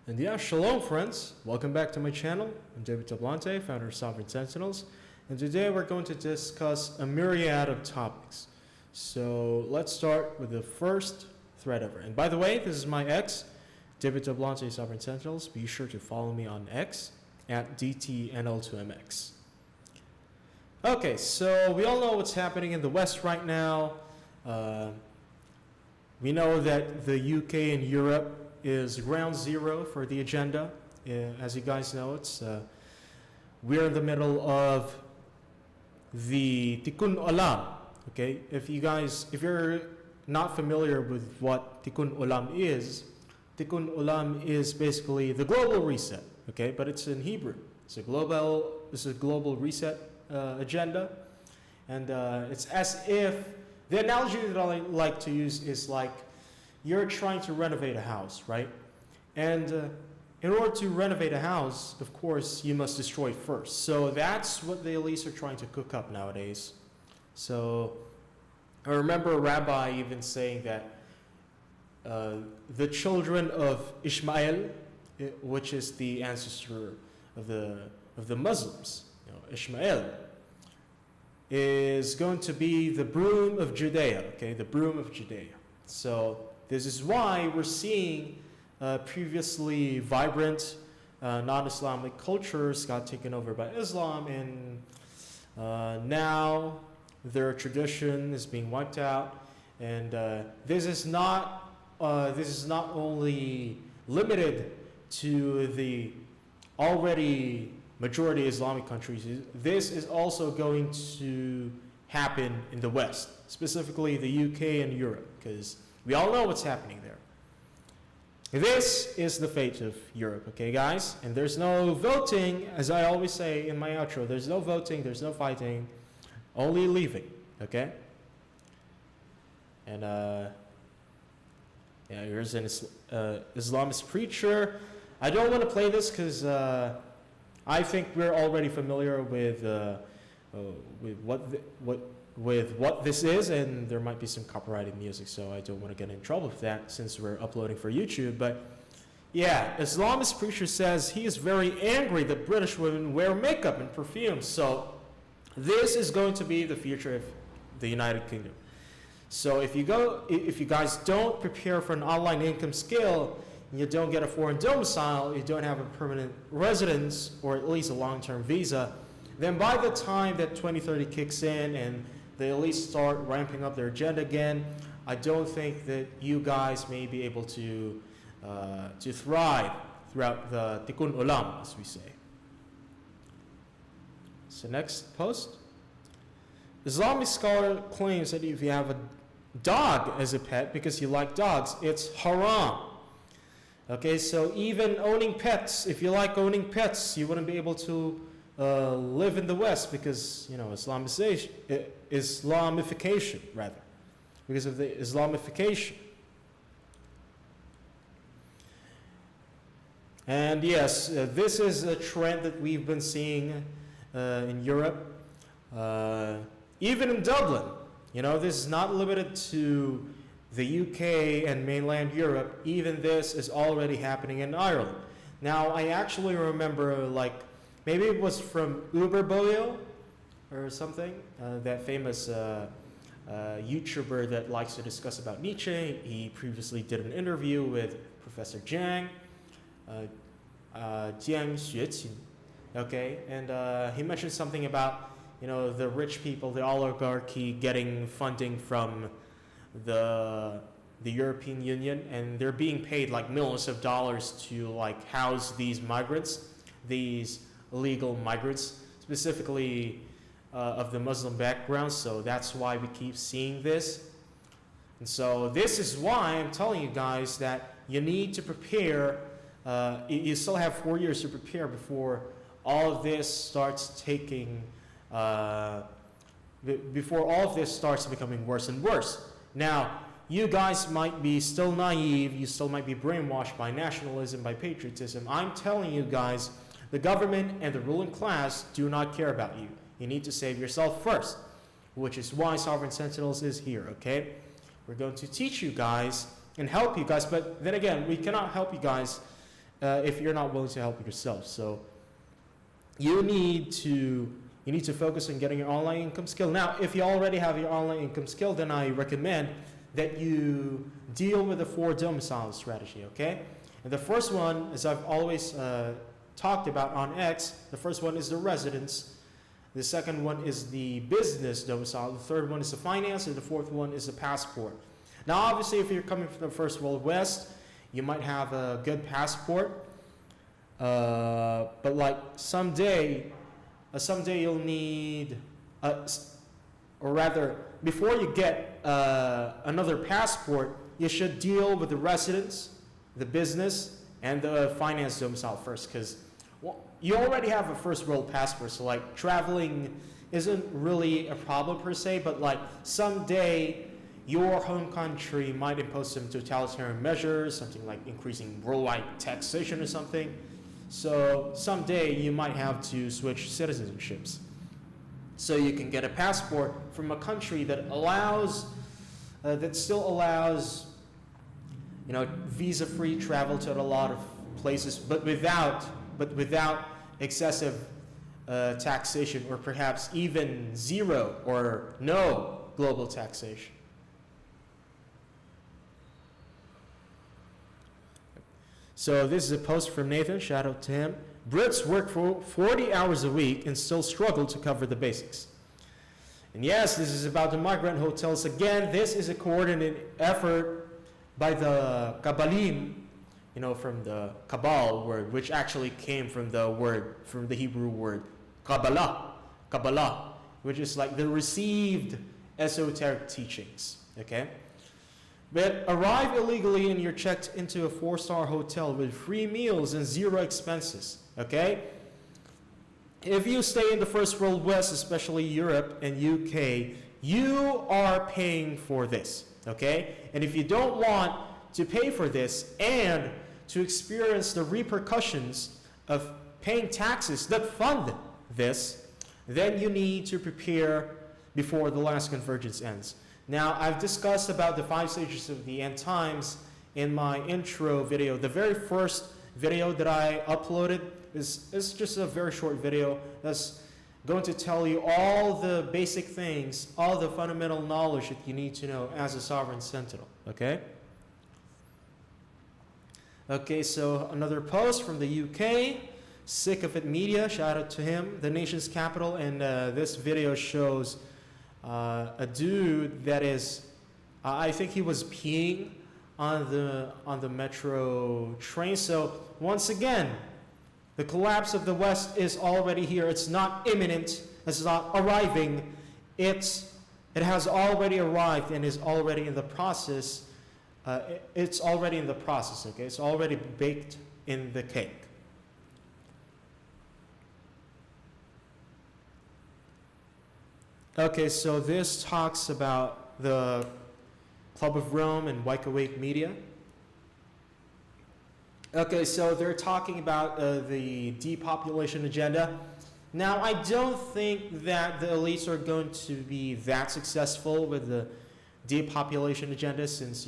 And yeah, shalom friends. Welcome back to my channel. I'm David Tablante, founder of Sovereign Sentinels. And today we're going to discuss a myriad of topics. So let's start with the first thread ever. And by the way, this is my X, David Tablante, Sovereign Sentinels. Be sure to follow me on X at DTNL2MX. Okay, so we all know what's happening in the West right now. We know that the UK and Europe is ground zero for the agenda. As you guys know, we're in the middle of the Tikkun Olam. Okay, if you're not familiar with what Tikkun Olam is basically the global reset. Okay, but it's in Hebrew. It's a global reset agenda, and it's as if the analogy that I like to use is like you're trying to renovate a house, right? And in order to renovate a house, of course, you must destroy it first. So that's what the elites are trying to cook up nowadays. So I remember a rabbi even saying that the children of Ishmael, which is the ancestor of the Muslims, Ishmael, is going to be the broom of Judea, okay, the broom of Judea. So this is why we're seeing previously vibrant non-Islamic cultures got taken over by Islam, and now their tradition is being wiped out. And this is not only limited to the already majority Islamic countries. This is also going to happen in the West, specifically the UK and Europe, because we all know what's happening there. This is the fate of Europe, okay, guys? And there's no voting, as I always say in my outro. There's no voting, there's no fighting, only leaving, okay? And yeah, here's an Islamist preacher. I don't want to play this because I think we're already familiar with what this is, and there might be some copyrighted music, so I don't want to get in trouble with that since we're uploading for YouTube. But yeah, Islamist preacher says he is very angry that British women wear makeup and perfume. So this is going to be the future of the United Kingdom. So if you guys don't prepare for an online income skill, you don't get a foreign domicile, you don't have a permanent residence, or at least a long-term visa, then by the time that 2030 kicks in and the elites start ramping up their agenda again, I don't think that you guys may be able to thrive throughout the Tikkun Olam, as we say. So next post. Islamic scholar claims that if you have a dog as a pet because you like dogs, it's haram. Okay, so even owning pets, if you like owning pets, you wouldn't be able to live in the West because, Islamification, rather, because of the Islamification. And yes, this is a trend that we've been seeing in Europe, even in Dublin. This is not limited to the UK and mainland Europe. Even this is already happening in Ireland. Now, I actually remember, maybe it was from Uberboyo or something, that famous YouTuber that likes to discuss about Nietzsche. He previously did an interview with Professor Jiang Xueqin, okay, and he mentioned something about the rich people, the oligarchy, getting funding from the European Union, and they're being paid millions of dollars to house these migrants, these illegal migrants, specifically of the Muslim background. So that's why we keep seeing this. And so this is why I'm telling you guys that you need to prepare. You still have 4 years to prepare before all of this starts becoming worse and worse. Now, you guys might be still naive, you still might be brainwashed by nationalism, by patriotism. I'm telling you guys, the government and the ruling class do not care about you. You need to save yourself first, which is why Sovereign Sentinels is here, okay? We're going to teach you guys and help you guys, but then again, we cannot help you guys if you're not willing to help yourself. So you need to focus on getting your online income skill. Now, if you already have your online income skill, then I recommend that you deal with the 4 domicile strategy, okay? And the first one, as I've always talked about on X, the first one is the residence. The second one is the business domicile. The third one is the finance, and the fourth one is the passport. Now, obviously, if you're coming from the first world west, you might have a good passport, but like someday you'll need, or rather, before you get another passport, you should deal with the residence, the business, and the finance domicile first, because you already have a first world passport, so like traveling isn't really a problem per se, but like someday your home country might impose some totalitarian measures, something like increasing worldwide taxation or something. So someday you might have to switch citizenships. So you can get a passport from a country that still allows, visa-free travel to a lot of places, but without excessive taxation, or perhaps even zero or no global taxation. So this is a post from Nathan, shout out to him. Brits work for 40 hours a week and still struggle to cover the basics. And yes, this is about the migrant hotels. Again, this is a coordinated effort by the Kabalim, from the Kabal word, which actually came from the Hebrew word Kabbalah, which is like the received esoteric teachings, okay? But arrive illegally and you're checked into a 4-star hotel with free meals and 0 expenses, okay? If you stay in the first world west, especially Europe and UK, you are paying for this, okay? And if you don't want to pay for this and to experience the repercussions of paying taxes that fund this, then you need to prepare before the last convergence ends. Now, I've discussed about the 5 stages of the end times in my intro video. The very first video that I uploaded is just a very short video that's going to tell you all the basic things, all the fundamental knowledge that you need to know as a Sovereign Sentinel, okay? Okay, so another post from the UK, Sick of It Media, shout out to him, the nation's capital, and this video shows a dude that is, I think he was peeing on the metro train. So once again, the collapse of the West is already here. It's not imminent. It's not arriving. It has already arrived and is already in the process. It's already in the process. Okay, it's already baked in the cake. Okay, so this talks about the Club of Rome and Wake Awake Media. Okay, so they're talking about the depopulation agenda. Now, I don't think that the elites are going to be that successful with the depopulation agenda, since,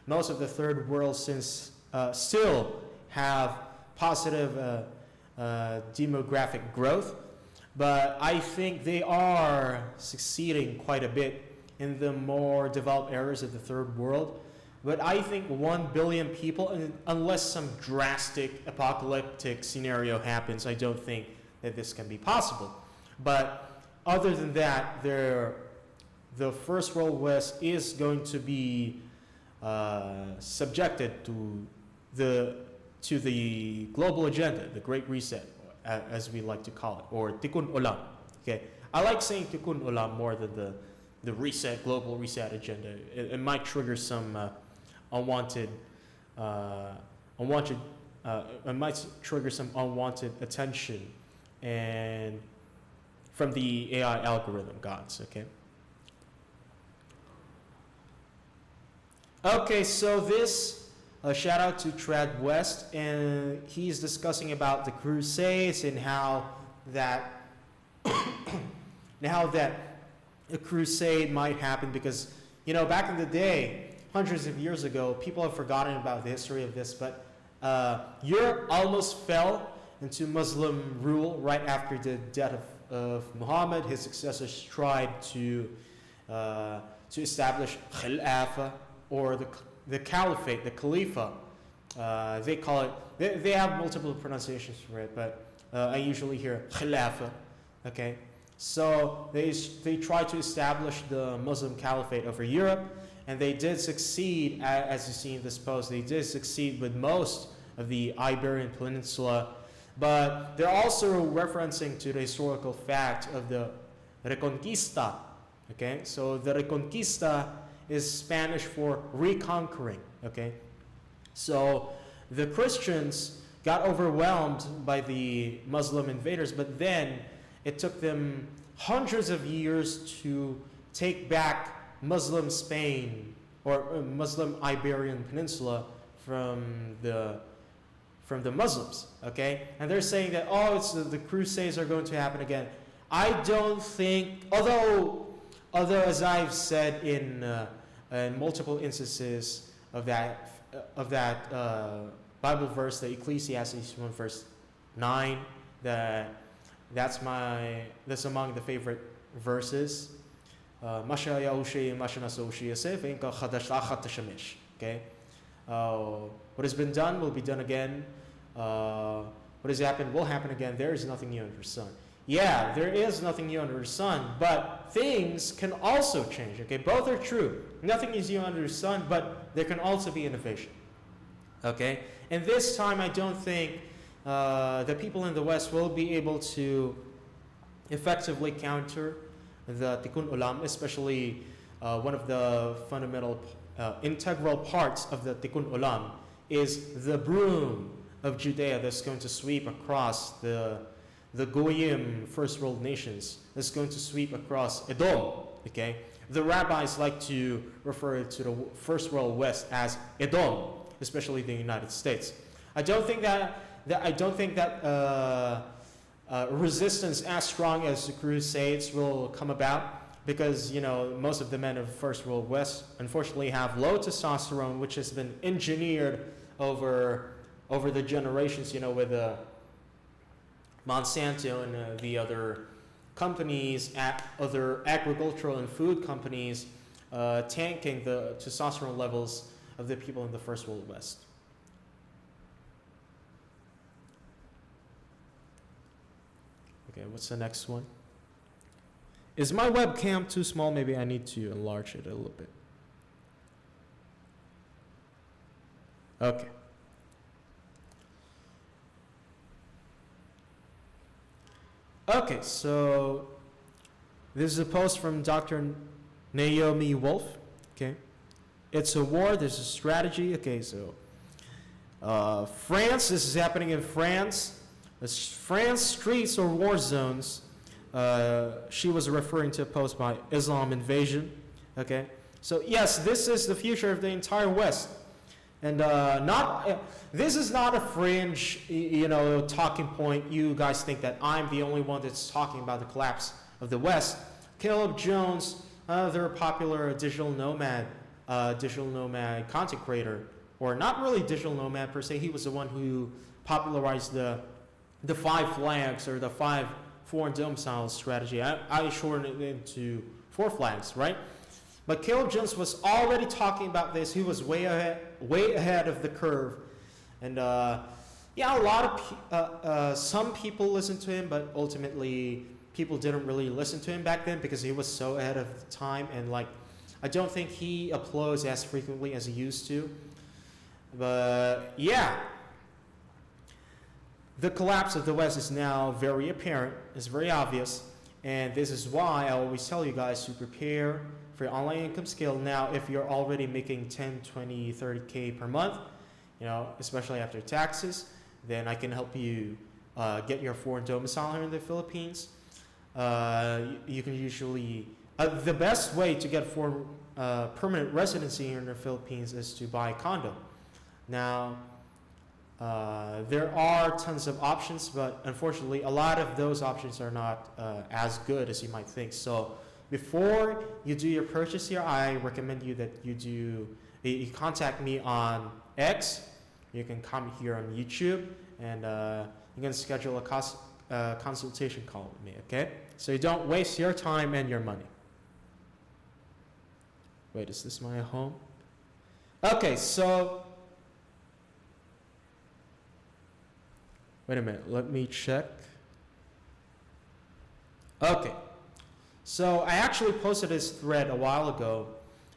most of the third world still have positive demographic growth. But I think they are succeeding quite a bit in the more developed areas of the third world. But I think 1 billion people, unless some drastic apocalyptic scenario happens, I don't think that this can be possible. But other than that, the first world west is going to be subjected to the global agenda, the Great Reset, as we like to call it, or Tikkun Olam. Okay, I like saying Tikkun Olam more than the reset, global reset agenda. It might trigger some unwanted attention and from the AI algorithm gods. Okay, so this. Shout out to Trad West, and he's discussing about the Crusades and how that a crusade might happen because, back in the day, hundreds of years ago, people have forgotten about the history of this, but Europe almost fell into Muslim rule right after the death of Muhammad. His successors tried to establish Khilafah, or the Caliphate, the Khalifa. They call it, they have multiple pronunciations for it, but I usually hear Khilafah. Okay, so they tried to establish the Muslim Caliphate over Europe, and they did succeed, as you see in this post. They did succeed with most of the Iberian Peninsula, but they're also referencing to the historical fact of the Reconquista. Okay, so the Reconquista is Spanish for reconquering. Okay, so the Christians got overwhelmed by the Muslim invaders, but then it took them hundreds of years to take back Muslim Spain, or Muslim Iberian Peninsula from the Muslims. Okay, and they're saying that, oh, it's the Crusades are going to happen again. I don't think, although as I've said in multiple instances of that Bible verse, the Ecclesiastes 1 verse 9, that's among the favorite verses. Okay, what has been done will be done again. What has happened will happen again. There is nothing new under the sun. Yeah, there is nothing new under the sun, but things can also change. Okay, both are true. Nothing is new under the sun, but there can also be innovation. Okay, and this time I don't think the people in the West will be able to effectively counter the Tikkun Olam, especially one of the fundamental, integral parts of the Tikkun Olam is the broom of Judea that's going to sweep across the Goyim, first world nations, that's going to sweep across Edom. Okay, the rabbis like to refer to the first world West as Edom, especially the United States. I don't think that resistance as strong as the Crusades will come about, because most of the men of first world West unfortunately have low testosterone, which has been engineered over the generations, with Monsanto and the other companies, other agricultural and food companies, tanking the testosterone levels of the people in the first world West. Okay, what's the next one? Is my webcam too small? Maybe I need to enlarge it a little bit. Okay. Okay, so this is a post from Dr. Naomi Wolf. Okay, it's a war. There's a strategy. Okay, so France. This is happening in France. France streets or war zones. She was referring to a post by Islam Invasion. Okay, so yes, this is the future of the entire West, and this is not a fringe, talking point. You guys think that I'm the only one that's talking about the collapse of the West. Caleb Jones, another popular digital nomad content creator, or not really digital nomad per se. He was the one who popularized the 5 flags, or the 5 foreign domicile strategy. I shortened it into 4 flags, right? But Caleb Jones was already talking about this. He was way ahead of the curve. And a lot of some people listened to him, but ultimately people didn't really listen to him back then because he was so ahead of the time. And I don't think he uploads as frequently as he used to. But yeah, the collapse of the West is now very apparent. It's very obvious. And this is why I always tell you guys to prepare for your online income skill. Now, if you're already making 10, 20, 30K per month, especially after taxes, then I can help you get your foreign domicile here in the Philippines. You can usually, the best way to get foreign permanent residency here in the Philippines is to buy a condo. Now, there are tons of options, but unfortunately, a lot of those options are not as good as you might think. So before you do your purchase here, I recommend you that you contact me on X you can comment here on YouTube, and you can schedule a consultation call with me, okay? So you don't waste your time and your money. Wait, is this my home? Okay, so wait a minute, let me check. Okay, so I actually posted this thread a while ago,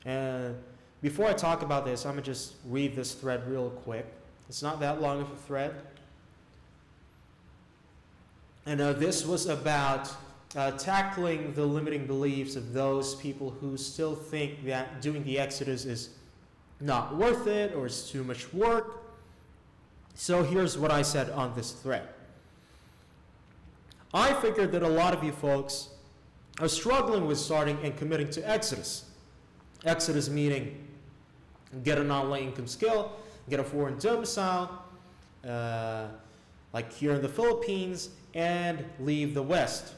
and before I talk about this, I'm gonna just read this thread real quick. It's not that long of a thread. And this was about tackling the limiting beliefs of those people who still think that doing the Exodus is not worth it or it's too much work. So here's what I said on this thread. I figured that a lot of you folks are struggling with starting and committing to Exodus. Exodus meaning get an online income skill, get a foreign domicile, like here in the Philippines, and leave the West.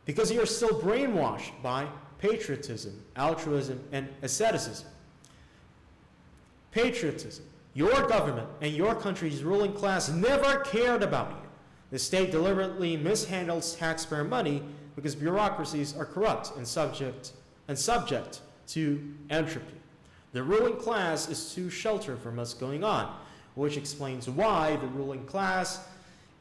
Because you're still brainwashed by patriotism, altruism, and asceticism. Patriotism. Your government and your country's ruling class never cared about you. The state deliberately mishandles taxpayer money because bureaucracies are corrupt and subject to entropy. The ruling class is too sheltered from what's going on, which explains why the ruling class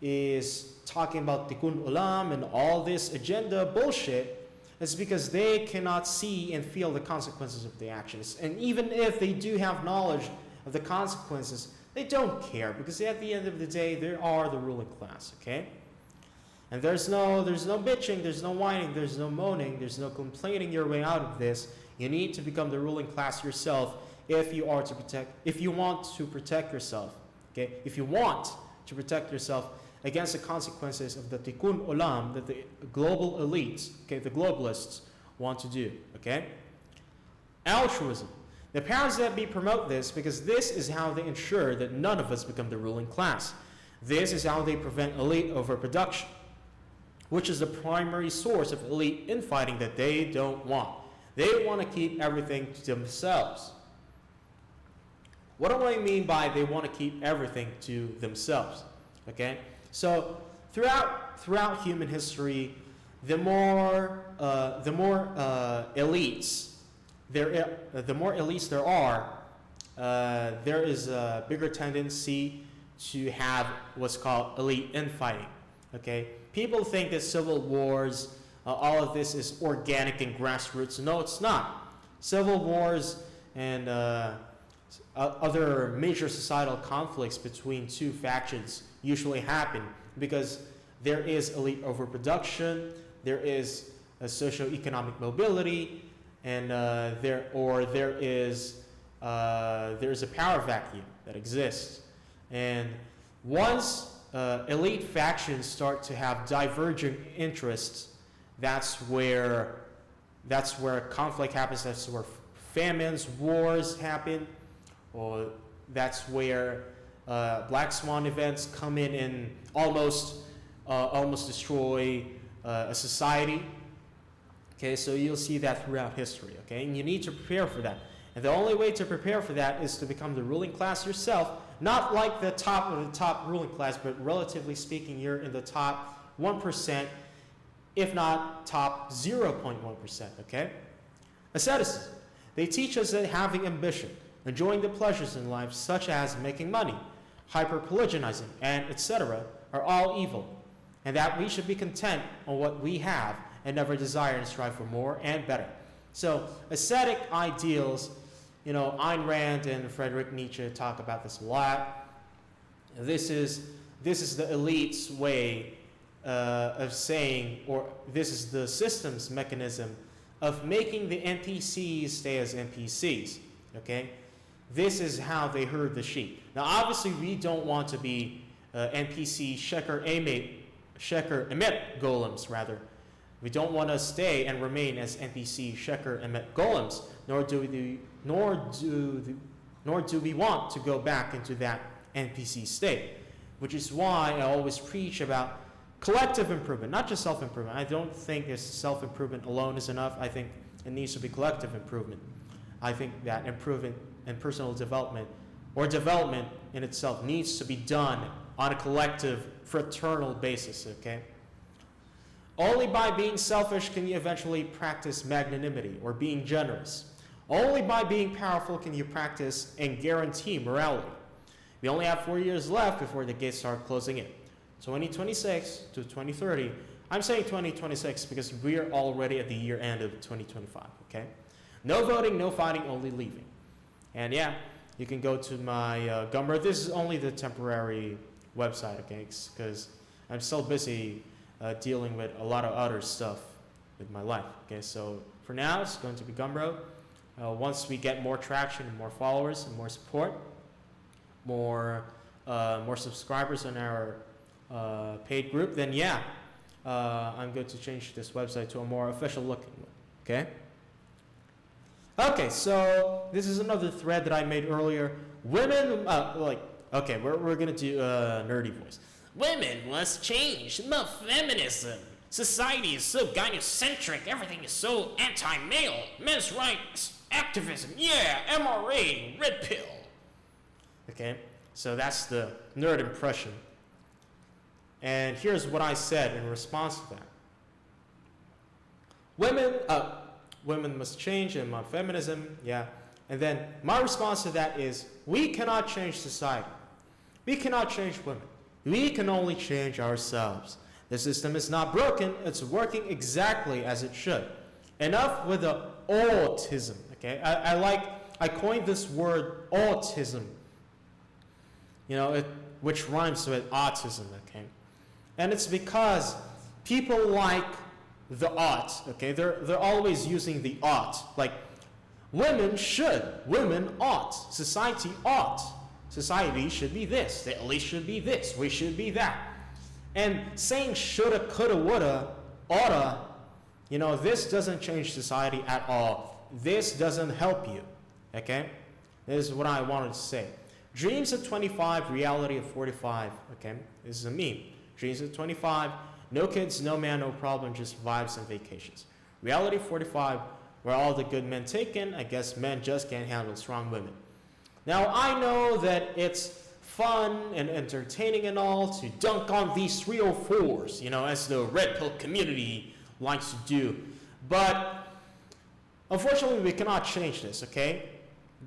is talking about tikkun olam and all this agenda bullshit. It's because they cannot see and feel the consequences of the actions. And even if they do have knowledge of the consequences, they don't care, because at the end of the day, they are the ruling class, okay? And there's no bitching, there's no whining, there's no moaning, there's no complaining your way out of this. You need to become the ruling class yourself if you want to protect yourself, okay? If you want to protect yourself against the consequences of the tikkun olam that the global elites, okay, the globalists want to do, okay? Altruism. The powers that be promote this because this is how they ensure that none of us become the ruling class. This is how they prevent elite overproduction, which is the primary source of elite infighting that they don't want. They want to keep everything to themselves. What do I mean by they want to keep everything to themselves? Okay, so throughout human history, the more elites there are, there is a bigger tendency to have what's called elite infighting. Okay, people think that civil wars, all of this is organic and grassroots. No, it's not. Civil wars and other major societal conflicts between two factions usually happen because there is elite overproduction, there is a socioeconomic mobility, and there is a power vacuum that exists. And once elite factions start to have diverging interests, that's where conflict happens. That's where famines, wars happen, or that's where black swan events come in and almost destroy a society. Okay, so you'll see that throughout history. Okay, and you need to prepare for that. And the only way to prepare for that is to become the ruling class yourself. Not like the top of the top ruling class, but relatively speaking, you're in the top 1%, if not top 0.1%. Okay, asceticism. They teach us that having ambition, enjoying the pleasures in life, such as making money, hyper-polygenizing, and etc., are all evil, and that we should be content on what we have and never desire and strive for more and better. So ascetic ideals, Ayn Rand and Friedrich Nietzsche talk about this a lot. This is the elite's way of saying, or this is the system's mechanism of making the NPCs stay as NPCs, okay? This is how they herd the sheep. Now, obviously, we don't want to be NPC Sheker Emet golems, rather. We don't want to stay and remain as NPC Sheker Emet golems, nor do we want to go back into that NPC state, which is why I always preach about collective improvement, not just self-improvement. I don't think self-improvement alone is enough. I think it needs to be collective improvement. I think that improvement and personal development or development in itself needs to be done on a collective, fraternal basis, okay? Only by being selfish can you eventually practice magnanimity or being generous. Only by being powerful can you practice and guarantee morality. We only have 4 years left before the gates start closing in. 2026 to 2030. I'm saying 2026 because we're already at the year end of 2025, okay? No voting, no fighting, only leaving. And yeah, you can go to my Gumroad. This is only the temporary website, okay? Because I'm still busy dealing with a lot of other stuff with my life, okay? So for now, it's going to be Gumroad. Once we get more traction and more followers and more support, more subscribers on our paid group, then yeah, I'm going to change this website to a more official looking one, okay? Okay, so this is another thread that I made earlier. Women, okay, we're gonna do a nerdy voice. Women must change, about feminism. Society is so gynocentric, everything is so anti-male. Men's rights, activism, yeah, MRA, red pill. Okay, so that's the nerd impression. And here's what I said in response to that. Women must change and about feminism, yeah. And then my response to that is, we cannot change society. We cannot change women. We can only change ourselves. The system is not broken, it's working exactly as it should. Enough with the autism, okay? I coined this word autism, you know, which rhymes with autism, okay? And it's because people like the ought, okay? They're always using the ought. Like, women should, women ought, society ought. Society should be this, they at least should be this, we should be that. And saying shoulda, coulda, woulda, oughta, you know, this doesn't change society at all. This doesn't help you, okay? This is what I wanted to say. Dreams at 25, reality at 45, okay? This is a meme. Dreams at 25, no kids, no man, no problem, just vibes and vacations. Reality 45, where all the good men taken, I guess men just can't handle strong women. Now, I know that it's fun and entertaining and all to dunk on these 304s, you know, as the red pill community likes to do. But unfortunately, we cannot change this, okay?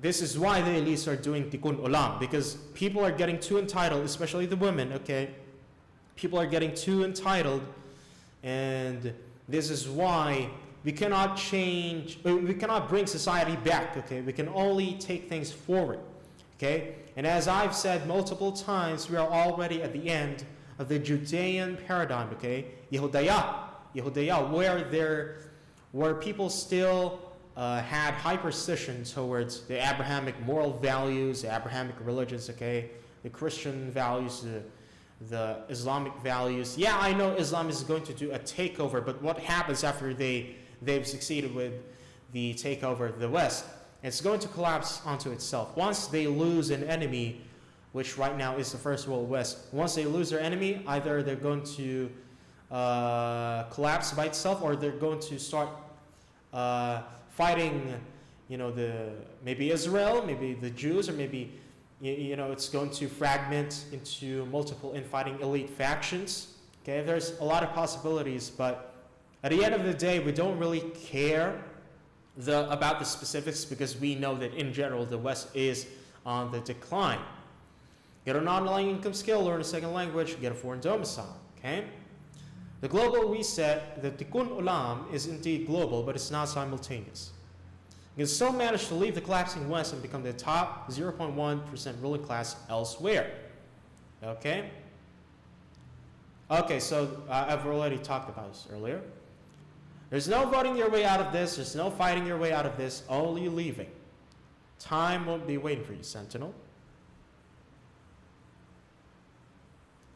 This is why the elites are doing tikun ulam, because people are getting too entitled, especially the women, okay? People are getting too entitled, and this is why we cannot change, we cannot bring society back, okay? We can only take things forward, okay? And as I've said multiple times, we are already at the end of the Judean paradigm, okay? Yehudayah, where people still had hyperstition towards the Abrahamic moral values, the Abrahamic religions, okay? The Christian values, the Islamic values. Yeah, I know Islam is going to do a takeover, but what happens after they've succeeded with the takeover of the West? It's going to collapse onto itself. Once they lose an enemy, which right now is the First World West, once they lose their enemy, either they're going to collapse by itself, or they're going to start fighting, you know, maybe Israel, maybe the Jews, or maybe, you know, it's going to fragment into multiple infighting elite factions. Okay, there's a lot of possibilities, but at the end of the day, we don't really care about the specifics, because we know that in general the West is on the decline. Get an online income skill, learn a second language, get a foreign domicile. Okay? The global reset, the Tikkun Olam, is indeed global, but it's not simultaneous. You can still manage to leave the collapsing West and become the top 0.1% ruling class elsewhere. Okay? Okay, so I've already talked about this earlier. There's no voting your way out of this. There's no fighting your way out of this. Only leaving. Time won't be waiting for you, Sentinel.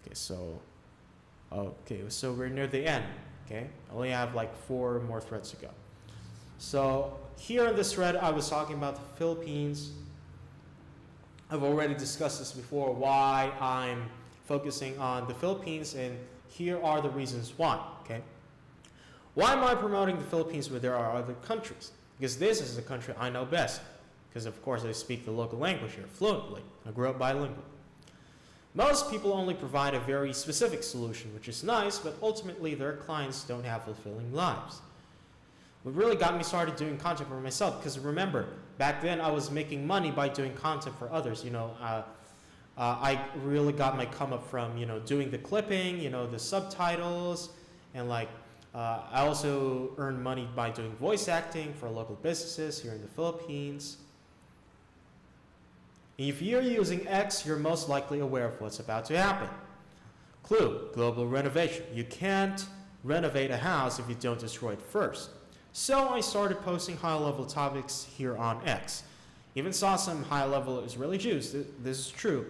Okay, so we're near the end. Okay, I only have like 4 more threads to go. So here in this thread, I was talking about the Philippines. I've already discussed this before, why I'm focusing on the Philippines, and here are the reasons why. Okay. Why am I promoting the Philippines where there are other countries? Because this is the country I know best. because of course I speak the local language here fluently. I grew up bilingual. Most people only provide a very specific solution, which is nice, but ultimately their clients don't have fulfilling lives. What really got me started doing content for myself, because remember, back then I was making money by doing content for others. I really got my come up from, doing the clipping, the subtitles, and I also earned money by doing voice acting for local businesses here in the Philippines. If you're using X, you're most likely aware of what's about to happen. Clue, global renovation. You can't renovate a house if you don't destroy it first. So I started posting high-level topics here on X. Even saw some high-level Israeli Jews, this is true,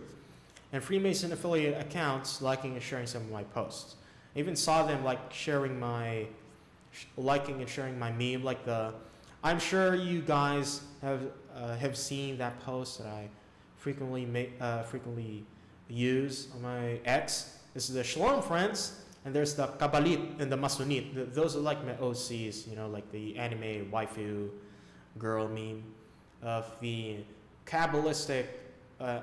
and Freemason affiliate accounts liking and sharing some of my posts. I even saw them liking and sharing my meme, I'm sure you guys have seen that post that I frequently use on my X. This is the Shalom friends, and there's the Kabbalit and the Masonit. Those are like my OCs, like the anime waifu girl meme of the Kabbalistic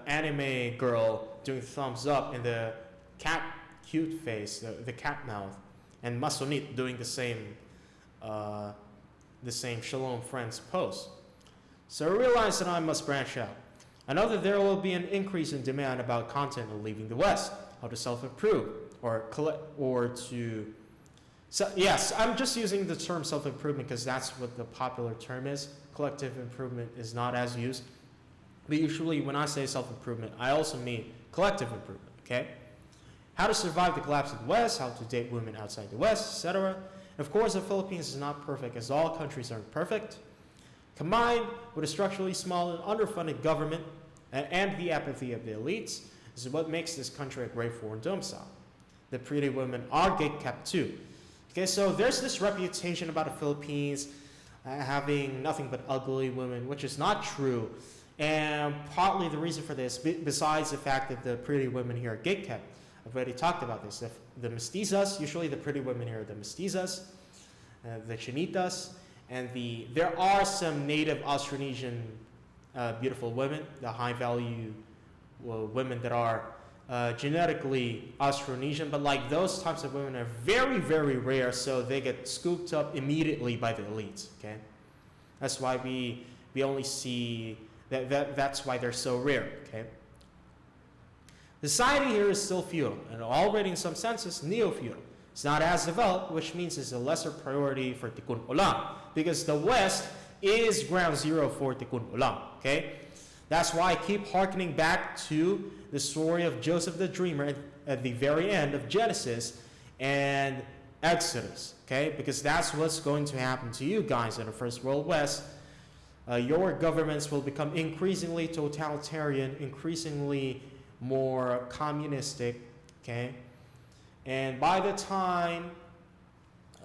anime girl doing thumbs up and the cat cute face, the cat mouth, and Masonit doing the same Shalom friends post. So I realized that I must branch out. I know that there will be an increase in demand about content on leaving the West, how to self-improve, yes, I'm just using the term self-improvement because that's what the popular term is. Collective improvement is not as used. But usually when I say self-improvement, I also mean collective improvement, okay? How to survive the collapse of the West, how to date women outside the West, etc. Of course, the Philippines is not perfect, as all countries aren't perfect. Combined with a structurally small and underfunded government and the apathy of the elites, this is what makes this country a great foreign domicile. The pretty women are gate-kept too. Okay, so there's this reputation about the Philippines having nothing but ugly women, which is not true. And partly the reason for this, besides the fact that the pretty women here are gate-kept, I've already talked about this. The mestizas, usually the pretty women here are the mestizas, the chinitas, and there are some native Austronesian beautiful women, the high-value women that are genetically Austronesian, but those types of women are very, very rare, so they get scooped up immediately by the elites, okay? That's why we only see, that's why they're so rare, okay? Society here is still feudal, and already in some senses, neo-feudal. It's not as developed, which means it's a lesser priority for Tikkun Olam, because the West is ground zero for Tikkun Olam, okay? That's why I keep hearkening back to the story of Joseph the Dreamer at the very end of Genesis and Exodus, okay? Because that's what's going to happen to you guys in the First World West. Your governments will become increasingly totalitarian, increasingly more communistic, okay? And by the time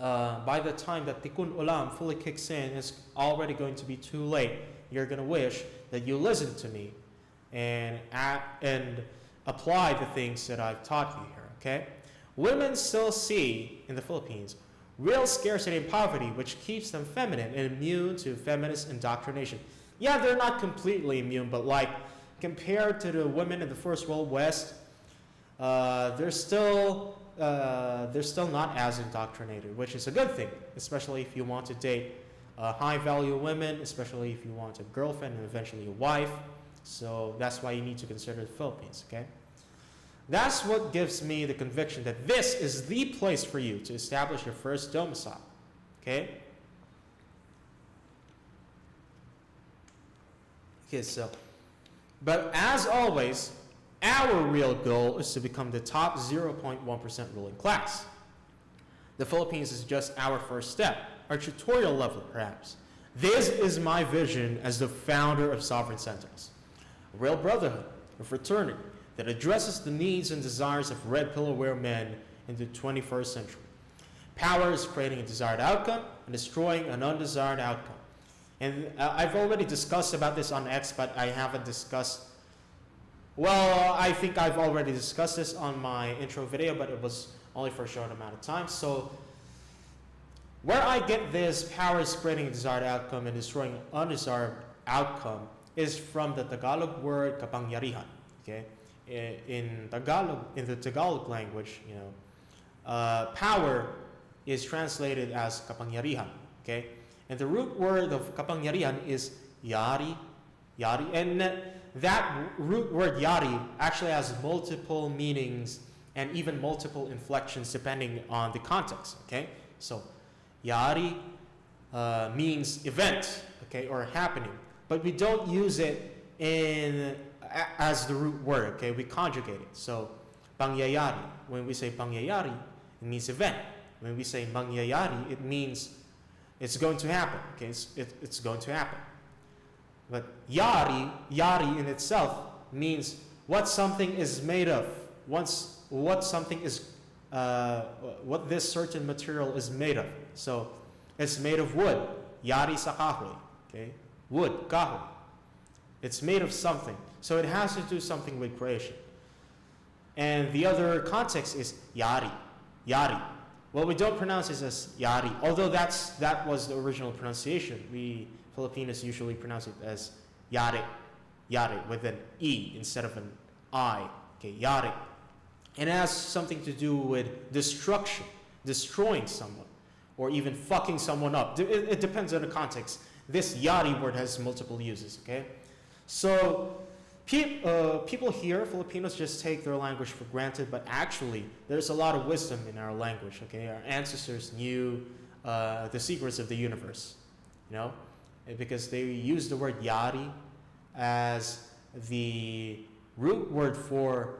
that Tikkun Olam fully kicks in, it's already going to be too late. You're going to wish that you listen to me and apply the things that I've taught you here, okay? Women still see, in the Philippines, real scarcity and poverty, which keeps them feminine and immune to feminist indoctrination. Yeah, they're not completely immune, but compared to the women in the First World West, they're still not as indoctrinated, which is a good thing, especially if you want to date high-value women, especially if you want a girlfriend and eventually a wife. So that's why you need to consider the Philippines, okay? That's what gives me the conviction that this is the place for you to establish your first domicile, okay? Okay, so, but as always, our real goal is to become the top 0.1% ruling class. The Philippines is just our first step, our tutorial level perhaps. This is my vision as the founder of Sovereign Sentinels, a real brotherhood, a fraternity that addresses the needs and desires of red pillow wear men in the 21st century. Power is creating a desired outcome and destroying an undesired outcome. And I've already discussed about this on X, but I haven't discussed. Well, I think I've already discussed this on my intro video, but it was only for a short amount of time. So where I get this power is creating a desired outcome and destroying an undesired outcome is from the Tagalog word kapangyarihan. Okay, in Tagalog, in the Tagalog language, power is translated as kapangyarihan. Okay, and the root word of kapangyarihan is yari, yari, and that root word yari actually has multiple meanings and even multiple inflections depending on the context. Okay, so yari means event, okay, or happening, but we don't use it as the root word. Okay, we conjugate it. So pangyayari, when we say pangyayari, it means event. When we say mangyayari, it means it's going to happen. Okay, it's going to happen. But yari in itself means what something is made of. What something is, what this certain material is made of. So it's made of wood. Yari sa kahoy. Okay, wood, kahoy. It's made of something. So it has to do something with creation. And the other context is yari. Yari. Well, we don't pronounce it as yari, although that was the original pronunciation. We Filipinos usually pronounce it as yari, yari with an E instead of an I. Okay, yari. And it has something to do with destruction, destroying someone, or even fucking someone up. It depends on the context. This yari word has multiple uses, okay? So people here, Filipinos, just take their language for granted, but actually there's a lot of wisdom in our language, okay? Our ancestors knew the secrets of the universe, because they use the word yari as the root word for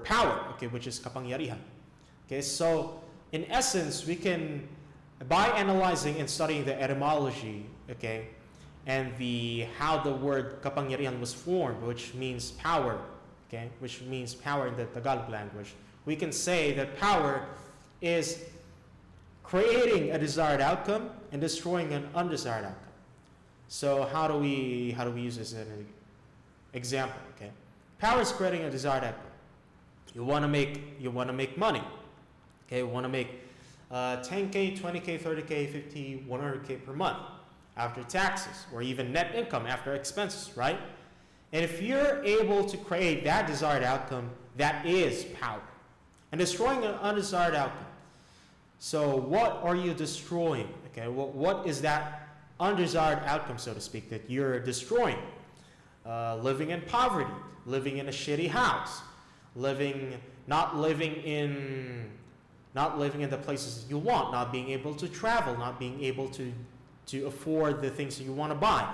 power, okay, which is kapangyarihan. Okay, so in essence, we can, by analyzing and studying the etymology, okay, and how the word kapangyarihan was formed, which means power, okay, which means power in the Tagalog language, we can say that power is creating a desired outcome and destroying an undesired outcome. So how do we use this as an example? Okay, power is creating a desired outcome. You want to make money. Okay, you want to make 10K, 20K, 30K, 50, 100K per month after taxes, or even net income after expenses, right? And if you're able to create that desired outcome, that is power. And destroying an undesired outcome. So what are you destroying? Okay, what is that undesired outcome, so to speak, that you're destroying? Living in poverty, living in a shitty house, not living in the places you want, not being able to travel, not being able to afford the things that you want to buy,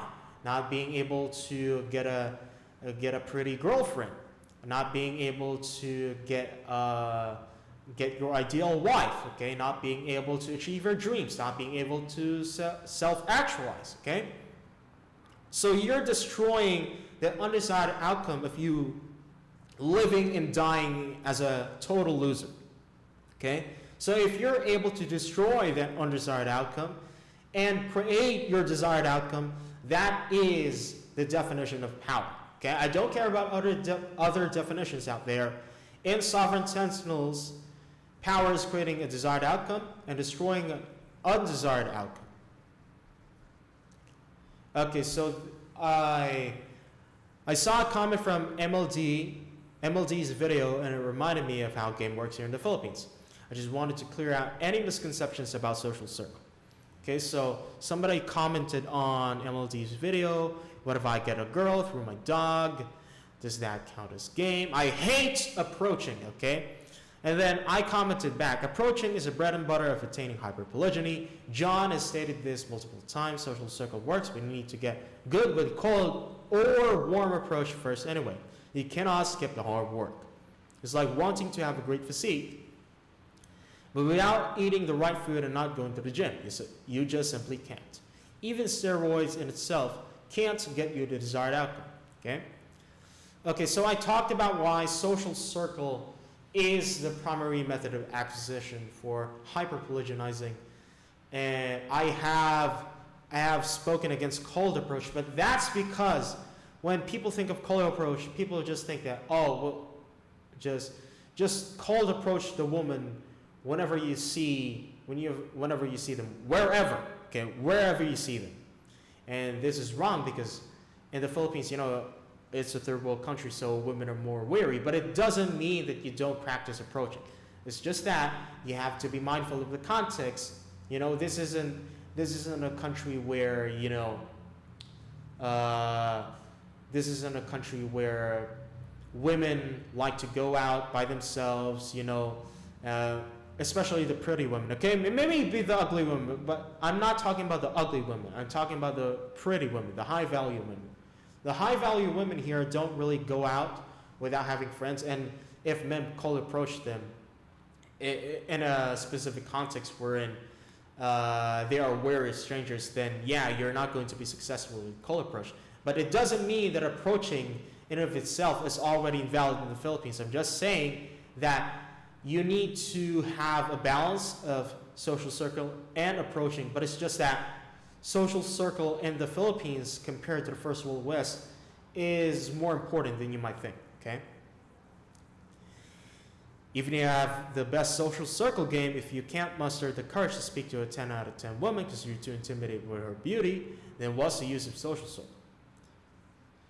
not being able to get a pretty girlfriend, not being able to get your ideal wife, okay, not being able to achieve your dreams, not being able to self-actualize, okay? So you're destroying the undesired outcome of you living and dying as a total loser, okay? So if you're able to destroy that undesired outcome and create your desired outcome, that is the definition of power, okay? I don't care about other definitions out there. In Sovereign Sentinels, power is creating a desired outcome and destroying an undesired outcome. Okay, so I saw a comment from MLD's video, and it reminded me of how game works here in the Philippines. I just wanted to clear out any misconceptions about social circle. Okay, so somebody commented on MLD's video, what if I get a girl through my dog? Does that count as game? I hate approaching, okay? And then I commented back, approaching is the bread and butter of attaining hyperpolygyny. John has stated this multiple times. Social circle works, but you need to get good with cold or warm approach first anyway. You cannot skip the hard work. It's like wanting to have a great physique, but without eating the right food and not going to the gym. You just simply can't. Even steroids in itself can't get you the desired outcome, okay? Okay, so I talked about why social circle is the primary method of acquisition for hyperpolygynizing. And I have spoken against cold approach, but that's because when people think of cold approach, people just think that, just cold approach the woman whenever you see them, wherever you see them. And this is wrong because in the Philippines, it's a third world country, so women are more wary. But it doesn't mean that you don't practice approaching. It's just that you have to be mindful of the context. This isn't a country where this isn't a country where women like to go out by themselves. Especially the pretty women. Okay, maybe be the ugly women, but I'm not talking about the ugly women. I'm talking about the pretty women, the high value women. The high value women here don't really go out without having friends, and if men cold approach them in a specific context wherein they are wary strangers, then yeah, you're not going to be successful with cold approach. But it doesn't mean that approaching in and of itself is already invalid in the Philippines. I'm just saying that you need to have a balance of social circle and approaching, but it's just that social circle in the Philippines compared to the First World West is more important than you might think, okay? Even if you have the best social circle game, if you can't muster the courage to speak to a 10 out of 10 woman because you're too intimidated with her beauty, then what's the use of social circle?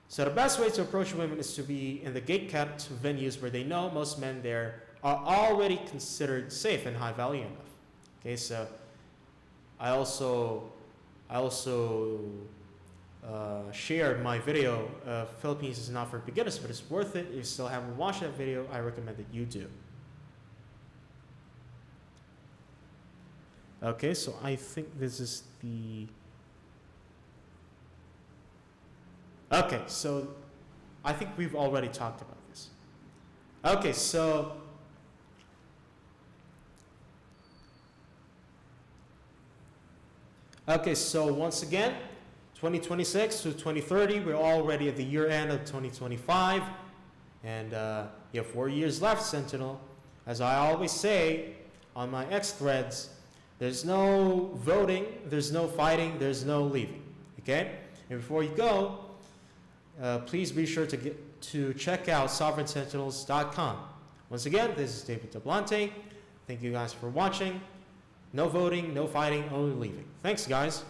So the best way to approach women is to be in the gate-kept venues where they know most men there are already considered safe and high value enough. Okay, so I also shared my video of Philippines is not for beginners, but it's worth it. If you still haven't watched that video, I recommend that you do. Okay, so I think this is the... Okay, so I think we've already talked about this. Okay, so... Okay, so once again, 2026 to 2030, we're already at the year end of 2025. And you have 4 years left, Sentinel. As I always say on my X threads, there's no voting, there's no fighting, there's no leaving. Okay? And before you go, please be sure to check out sovereignsentinels.com. Once again, this is David Tablante. Thank you guys for watching. No voting, no fighting, only leaving. Thanks, guys.